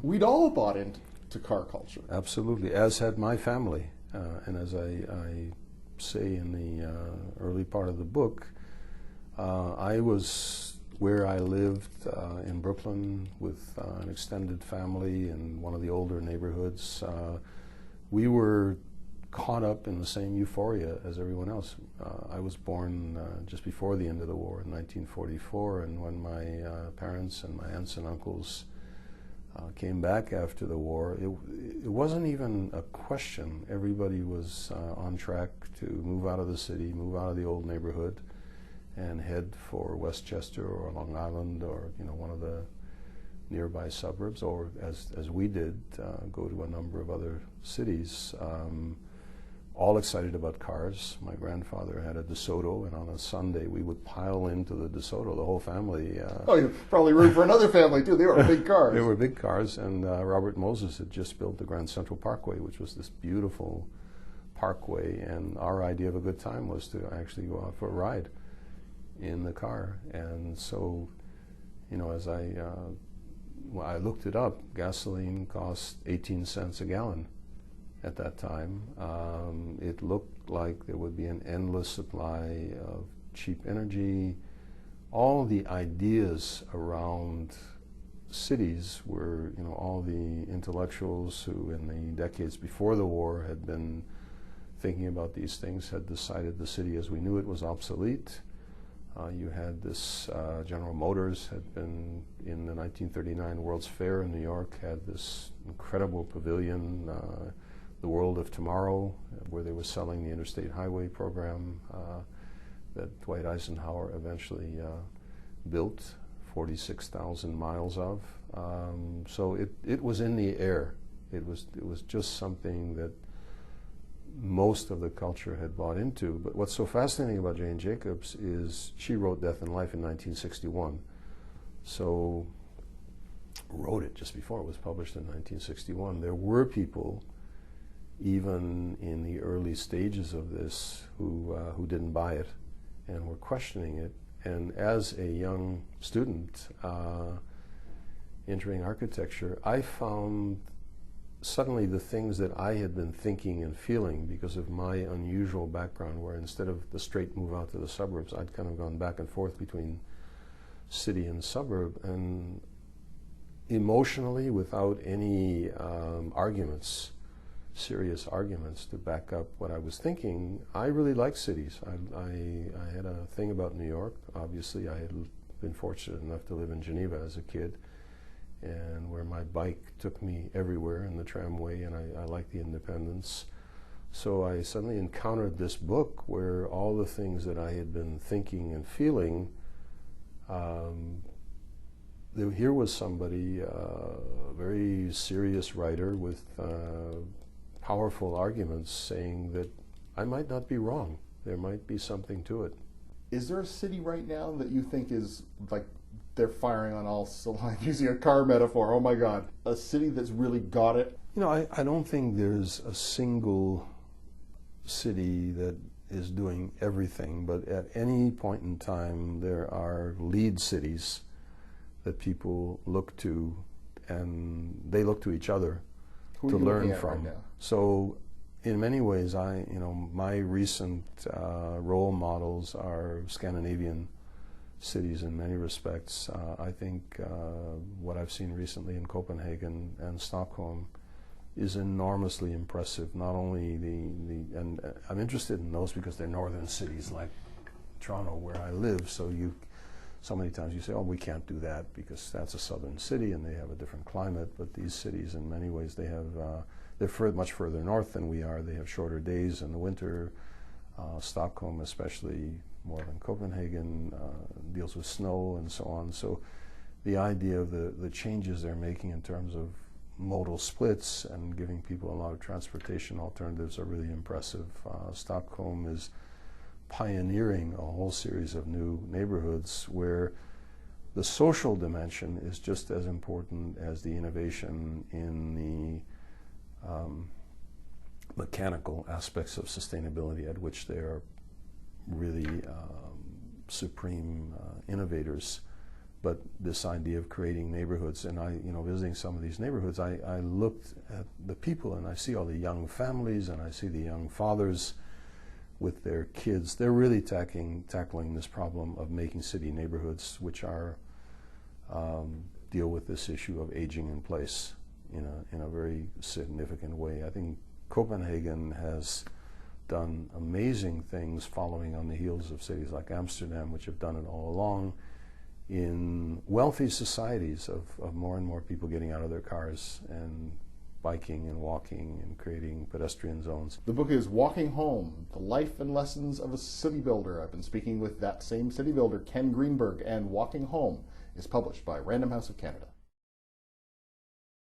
We'd all bought into car culture. Absolutely, as had my family. And as I say in the early part of the book, I was where I lived in Brooklyn with an extended family in one of the older neighborhoods. We were caught up in the same euphoria as everyone else. I was born just before the end of the war in 1944, and when my parents and my aunts and uncles came back after the war, it wasn't even a question. Everybody was on track to move out of the city, move out of the old neighborhood, and head for Westchester or Long Island or one of the nearby suburbs, or as we did, go to a number of other cities. All excited about cars. My grandfather had a DeSoto, and on a Sunday we would pile into the DeSoto, the whole family. Oh, you probably room for another family too. They were big cars. They were big cars, and Robert Moses had just built the Grand Central Parkway, which was this beautiful parkway, and our idea of a good time was to actually go out for a ride in the car. And so, as I looked it up, gasoline cost 18 cents a gallon. At that time, it looked like there would be an endless supply of cheap energy. All the ideas around cities were, all the intellectuals who in the decades before the war had been thinking about these things had decided the city as we knew it was obsolete. You had this, General Motors had been in the 1939 World's Fair in New York, had this incredible pavilion, the World of Tomorrow, where they were selling the Interstate Highway program that Dwight Eisenhower eventually built 46,000 miles of. So it was in the air. It was just something that most of the culture had bought into. But what's so fascinating about Jane Jacobs is she wrote Death and Life in 1961. So wrote it just before it was published in 1961. There were people even in the early stages of this who didn't buy it and were questioning it. And as a young student entering architecture, I found suddenly the things that I had been thinking and feeling because of my unusual background, where instead of the straight move out to the suburbs, I'd kind of gone back and forth between city and suburb, and emotionally, without any serious arguments to back up what I was thinking, I really like cities. I had a thing about New York. Obviously, I had been fortunate enough to live in Geneva as a kid, and where my bike took me everywhere in the tramway, and I liked the independence. So I suddenly encountered this book where all the things that I had been thinking and feeling, here was somebody, a very serious writer with powerful arguments saying that I might not be wrong. There might be something to it. Is there a city right now that you think is like they're firing on all cylinders, using a car metaphor? Oh my God. A city that's really got it? I don't think there's a single city that is doing everything, but at any point in time there are lead cities that people look to, and they look to each other to learn from. Right now? So in many ways, my recent role models are Scandinavian cities in many respects. I think what I've seen recently in Copenhagen and Stockholm is enormously impressive. Not only and I'm interested in those because they're northern cities like Toronto, where I live. So many times you say, oh, we can't do that because that's a southern city and they have a different climate. But these cities, in many ways, they're much further north than we are. They have shorter days in the winter. Stockholm, especially more than Copenhagen, deals with snow and so on. So the idea of the changes they're making in terms of modal splits and giving people a lot of transportation alternatives are really impressive. Stockholm is pioneering a whole series of new neighborhoods where the social dimension is just as important as the innovation in the mechanical aspects of sustainability, at which they are really supreme innovators. but this idea of creating neighborhoods, and visiting some of these neighborhoods, I looked at the people and I see all the young families and I see the young fathers with their kids. They're really tackling this problem of making city neighborhoods which are deal with this issue of aging in place in a very significant way. I think Copenhagen has done amazing things following on the heels of cities like Amsterdam, which have done it all along, in wealthy societies of more and more people getting out of their cars and biking and walking and creating pedestrian zones. The book is Walking Home, The Life and Lessons of a City Builder. I've been speaking with that same city builder, Ken Greenberg, and Walking Home is published by Random House of Canada.